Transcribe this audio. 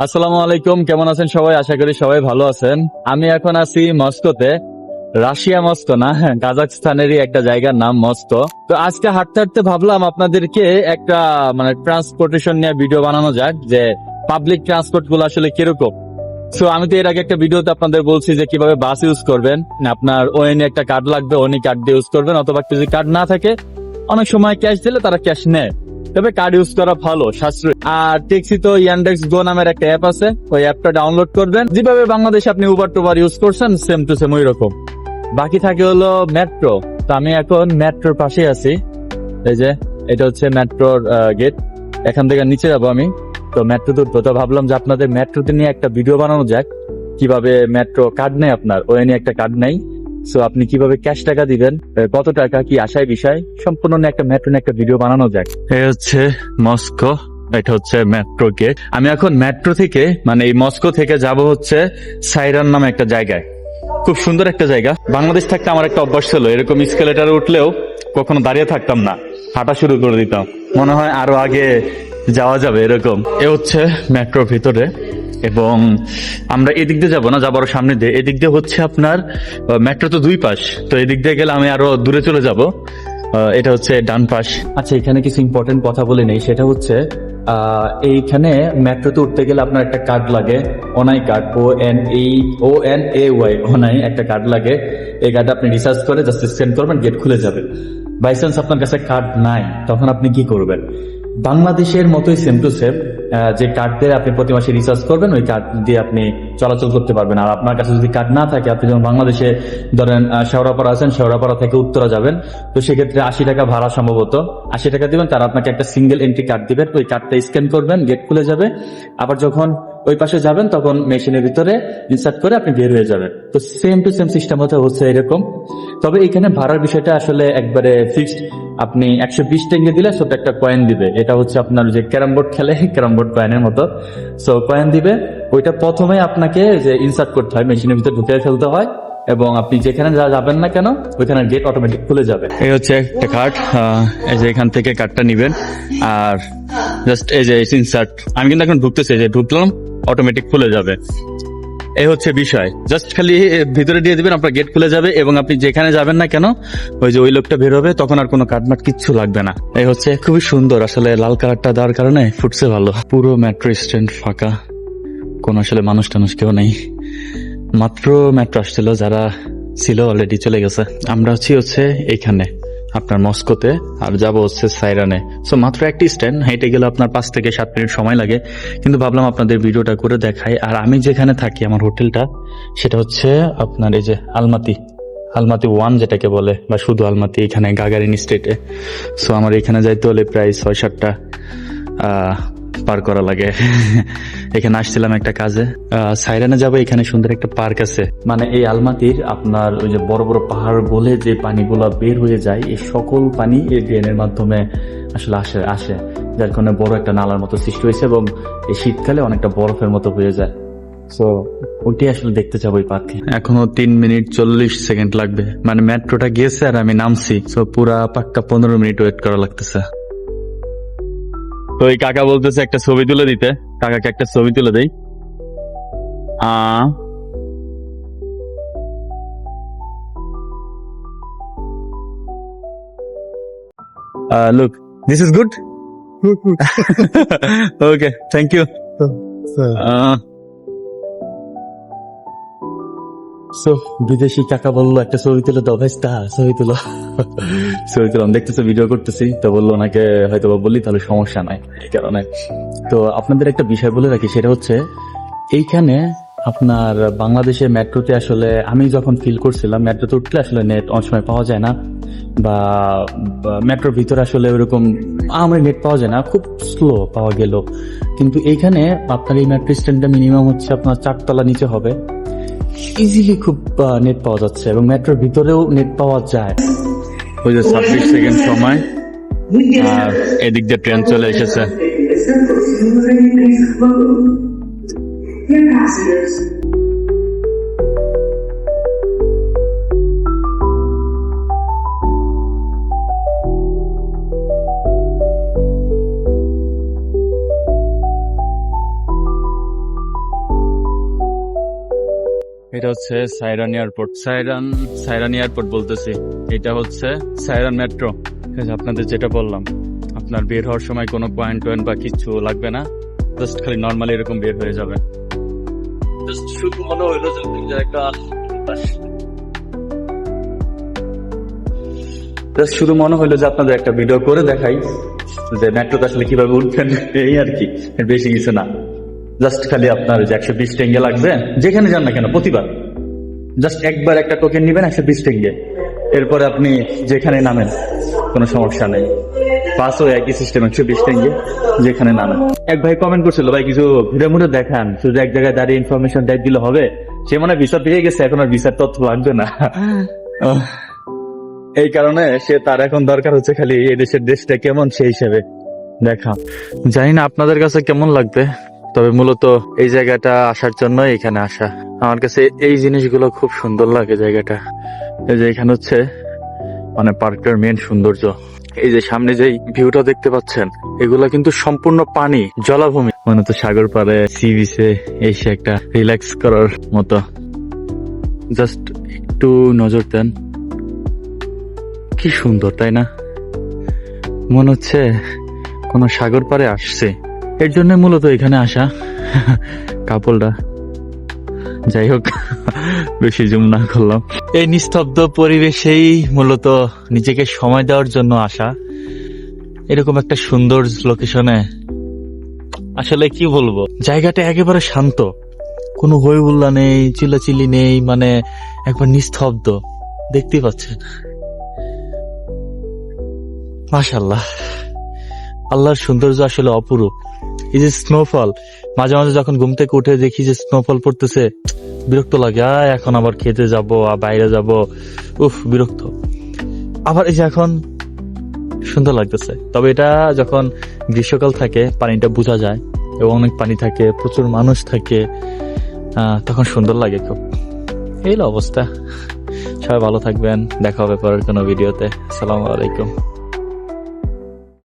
আসসালামু আলাইকুম, কেমন আছেন সবাই? আশা করি সবাই ভালো আছেন। আমি এখন আছি মস্কোতে। রাশিয়া মস্কো না, হ্যাঁ, কাজাকস্তানেরই একটা জায়গার নাম মস্কো। তো আজকে হাঁটতে হাঁটতে ভাবলাম আপনাদেরকে একটা ট্রান্সপোর্টেশন নিয়ে ভিডিও বানানো যাক, যে পাবলিক ট্রান্সপোর্ট গুলো আসলে কিরকম। সো আমি তো এর আগে একটা ভিডিওতে আপনাদের বলছি যে কিভাবে বাস ইউজ করবেন। আপনার ওএনই একটা কার্ড লাগবে, ওএনই কার্ড দিয়ে ইউজ করবেন, অথবা যদি কার্ড না থাকে অনেক সময় ক্যাশ দিলে তারা ক্যাশ নেয়, তবে কার্ড ইউজ করা ভালো, সাশ্রয়ী। আর ট্যাক্সি তো ইয়ান্ডেক্স গো নামের একটা অ্যাপ আছে, ওই অ্যাপটা ডাউনলোড করবেন। যেভাবে বাংলাদেশে আপনি উবার টুবার ইউজ করছেন সেম টু সেম ওই রকম। বাকি থাকে হলো মেট্রো। তো আমি এখন মেট্রোর পাশে আছি। এই যে এটা হচ্ছে মেট্রোর গেট। এখান থেকে নিচে যাবো আমি। তো মেট্রো উঠবো, তো ভাবলাম যে আপনাদের মেট্রোতে নিয়ে একটা ভিডিও বানানো যাক, কিভাবে মেট্রো কার্ড নেই আপনার, ওই নিয়ে একটা কার্ড নেই। সো আপনি কিভাবে ক্যাশ টাকা দিবেন, কত টাকা কি আশায় বিষয় সম্পূর্ণ নিয়ে একটা মেট্রো নিয়ে একটা ভিডিও বানানো যাক। এই হচ্ছে মস্কো, এটা হচ্ছে মেট্রো গেট। আমি এখন মেট্রো থেকে এই মস্কো থেকে যাব হচ্ছে সাইরান নামে একটা জায়গায়। খুব সুন্দর একটা জায়গা। বাংলাদেশ থাকতে আমার একটা অভ্যাস ছিল, এরকম স্কেলেটারে উঠলেও কখনো দাঁড়িয়ে থাকতাম না, হাঁটা শুরু করে দিতাম। মনে হয় আরো আগে যাওয়া যাবে এরকম। এ হচ্ছে মেট্রোর ভিতরে, এবং আমরা এদিক দিয়ে যাবো না, যাবো আরো সামনে দিয়ে। এদিক দিয়ে হচ্ছে আপনার মেট্রো তো দুই পাশ, তো এদিক দিয়ে গেলে আমি আরো দূরে চলে যাব। এটা হচ্ছে ডান পাশ। আচ্ছা, এখানে কিছু ইম্পর্টেন্ট কথা বলে নেই, সেটা হচ্ছে এইখানে মেট্রোতে উঠতে গেলে আপনার একটা কার্ড লাগে, ওনাই কার্ড, ONAY, ওনাই একটা কার্ড লাগে। এই কার্ড আপনি রিসার্চ করে জাস্ট স্ক্যান করবেন, গেট খুলে যাবে। বাই চান্স আপনার কাছে কার্ড নাই, তখন আপনি কি করবেন? বাংলাদেশের মতোই সেম টু সেম, যে কার্ড দিয়ে আপনি প্রতি মাসে রিচার্জ করবেন, ওই কার্ড দিয়ে আপনি চলাচল করতে পারবেন। আর আপনার কাছে যদি কার্ড না থাকে, আপনি যেমন বাংলাদেশে ধরেন শেওড়াপাড়া আছেন, শেওড়াপাড়া থেকে উত্তরা যাবেন, তো সেক্ষেত্রে 80 টাকা ভাড়া, সম্ভবত 80 টাকা দিবেন, তারা আপনাকে একটা সিঙ্গেল এন্ট্রি কার্ড দিবেন, ওই কার্ডটা স্ক্যান করবেন, গেট খুলে যাবে। আবার যখন ওই পাশে যাবেন তখন মেশিনের ভিতরে ইনসার্ট করে আপনি বের হয়ে যাবেন। তো সেম টু সেম সিস্টেম হচ্ছে এরকম। তবে এখানে ভাড়ার বিষয়টা আসলে একবারে ফিক্সড। আপনি 120 টেঙ্গে দিলে ছোট একটা কয়েন দিবে, এটা হচ্ছে আপনার যে ক্যারাম বোর্ড খেলে ক্যারাম বোর্ড কয়েনের মতো। সো কয়েন দিবে, ওইটা প্রথমে আপনাকে যে ইনসার্ট করতে হয়, মেশিনের ভিতরে ঢুকে ফেলতে হয়, এবং আপনি যেখানে যাবেন না কেন ওইখানে গেট অটোমেটিক খুলে যাবে। এই হচ্ছে একটা কার্ড, এই যে এখান থেকে কার্ডটা নিবেন, আর জাস্ট এই যে ইনসার্ট। আমি কিন্তু এখন ঢুকতেছি, যে ঢুকলাম, অটোমেটিক খুলে যাবে। এই হচ্ছে বিষয়, জাস্ট খালি ভিতরে দিয়ে দিবেন, আপনার গেট খুলে যাবে, এবং আপনি যেখানে যাবেন না কেন ওই যে ওই লোকটা বের হবে, তখন আর কোনো কাটমাট কিচ্ছু লাগবে না। এই হচ্ছে, খুবই সুন্দর আসলে, লাল কালারটা দেওয়ার কারণে ফুটছে ভালো। পুরো মেট্রো স্ট্যান্ড ফাঁকা, কোনো আসলে মানুষ টানুষ কেউ নেই। মাত্র মেট্রো আসছিল, যারা ছিল অলরেডি চলে গেছে। আমরা হচ্ছে এইখানে আপনার মস্কোতে, আর যাব হচ্ছে সাইরানে। সো মাত্র একটি স্ট্যান্ড, হেঁটে গেলে আপনার 5 থেকে 7 মিনিট সময় লাগে, কিন্তু ভাবলাম আপনাদের ভিডিওটা করে দেখাই। আর আমি যেখানে থাকি, আমার হোটেলটা, সেটা হচ্ছে আপনার এই যে আলমাতি, আলমাতি 1 যেটাকে বলে, বা শুধু আলমাতি, এখানে গাগারিন স্ট্রিটে। সো আমার এখানে যাইতে হলে প্রায় 6-7টা পার করা লাগে। এখানে আসছিলাম একটা কাজে, সাইরানে যাবো। এখানে সুন্দর একটা পার্ক আছে, এই আলমাতির আপনার ওই যে বড় বড় পাহাড় বলে যে পানিগুলা বের হয়ে যায়, এই সকল পানি এই ড্রেনের মাধ্যমে আসলে আসে, যার কারণে বড় একটা নালার মতো সৃষ্টি হয়েছে, এবং এই শীতকালে অনেকটা বরফের মতো হয়ে যায়। সো ওইটাই আসলে দেখতে যাবো এই পার্কে। এখনো 3 মিনিট 40 সেকেন্ড লাগবে, মেট্রোটা গিয়েছে আর আমি নামছি। সো পুরা পাক্কা 15 মিনিট ওয়েট করা লাগতেছে। তো এই কাকা বলতেছে একটা ছবি তুলে দিতে, কাকাকে একটা ছবি তুলে দেই। Look, this is good. Good, good. Okay, thank you. Sir. So, বিদেশি কাকা বললো একটা ছবি তুলে দাও, ভাই ছবি তুলো। ছবি তুলাম, দেখতেছে ভিডিও করতেছি, তো বললো ওনাকে হয়তো বললি তাহলে সমস্যা নাই, এই কারণে। তো আপনাদের একটা বিষয় বলে রাখি, সেটা হচ্ছে এইখানে আপনার বাংলাদেশের মেট্রোতে আসলে আমি যখন ফিল করছিলাম, মেট্রোতে উঠলে আসলে নেট অনেক সময় পাওয়া যায় না, বা মেট্রোর ভিতরে আসলে ওইরকম আমার নেট পাওয়া যায় না, খুব স্লো পাওয়া গেল। কিন্তু এইখানে আপনার এই মেট্রো স্ট্যান্ডটা মিনিমাম হচ্ছে আপনার 4 তলা নিচে হবে, ইজিলি খুব নেট পাওয়া যাচ্ছে, এবং মেট্রোর ভিতরেও নেট পাওয়া যায়। ওই যে 26 সেকেন্ড সময়, আর এদিক দিয়ে ট্রেন চলে এসেছে। এটা হচ্ছে সাইরান এয়ারপোর্ট, সাইরান এয়ারপোর্ট বলতেছি, এটা হচ্ছে সাইরান মেট্রো। আপনাদের যেটা বললাম, আপনার বের হওয়ার সময় কোনো পয়েন্ট বা কিছু লাগবে না, জাস্ট খালি নর্মালি এরকম বের হয়ে যাবে। জাস্ট শুধু মনে হইলো যে একটা শুধু মনে হইলো যে আপনাদের একটা ভিডিও করে দেখাই যে মেট্রোতে আসলে কিভাবে উঠবেন, এই আর কি, বেশি কিছু না। জাস্ট খালি আপনার যে 120 টেঙ্গে লাগবে, যেখানে যান না কেন প্রতিবার জাস্ট একবার একটা টোকেন নেবেন 120 টেঙ্গে, এরপরে আপনি যেখানে নামেন কোনো সমস্যা নেই। বাসও একই সিস্টেম, 120 টেঙ্গে যেখানে নামেন। এক ভাই কমেন্ট করছিল, ভাই কিছু ভিডিও মুড়ে দেখান, শুধু এক জায়গায় দাঁড়িয়ে ইনফরমেশন টাইপ দিলে হবে। সে মনে হয় ভিসা পেয়ে গেছে, এখন আর ভিসার তথ্য লাগবে না। এই কারণে সে তার এখন দরকার হচ্ছে খালি এই দেশের দেশটা কেমন সেই হিসেবে দেখা। জানি না আপনাদের কাছে কেমন লাগবে, তবে মূলত এই জায়গাটা আসার জন্য এখানে আসা। আমার কাছে এই জিনিসগুলো খুব সুন্দর লাগে জায়গাটা। এই যে এখানে হচ্ছে মানে পার্কের মেন সৌন্দর্য। এই যে সামনে যেই ভিউটা দেখতে পাচ্ছেন, এগুলা কিন্তু সম্পূর্ণ পানি, জলাভূমি, মানে তো সাগর পাড়ে সি বিচে এসে একটা রিল্যাক্স করার মতো। জাস্ট একটু নজর দেন, কি সুন্দর তাই না? মনে হচ্ছে কোন সাগর পাড়ে আসছে। এর জন্য মূলত এখানে আসা কাপলটা। যাই হোক, বেশি জুম না করলাম। এই নিস্তব্ধ পরিবেশেই মূলত নিজেকে সময় দেওয়ার জন্য আসা, এরকম একটা সুন্দর লোকেশনে। আসলে কি বলবো, জায়গাটা একেবারে শান্ত, কোনো হই হুল্লা নেই, চিল্লাচিল্লি নেই, মানে একবার নিস্তব্ধ। দেখতেই পাচ্ছেন, মাশাআল্লাহ, আল্লাহর সৌন্দর্য আসলে অপরূপ। এই যে স্নোফল, মাঝে মাঝে যখন ঘুম থেকে উঠে দেখি যে স্নোফল পড়তেছে, বিরক্ত লাগে, এখন আবার খেতে যাব, বাইরে যাব, উফ বিরক্ত। আবার এই যে এখন সুন্দর লাগতেছে। তবে এটা যখন গ্রীষ্মকাল থাকে, পানিটা বোঝা যায় এবং অনেক পানি থাকে, প্রচুর মানুষ থাকে, তখন সুন্দর লাগে খুব। এই অবস্থা। সবাই ভালো থাকবেন, দেখা হবে পরের কোনো ভিডিওতে। আসসালামু আলাইকুম।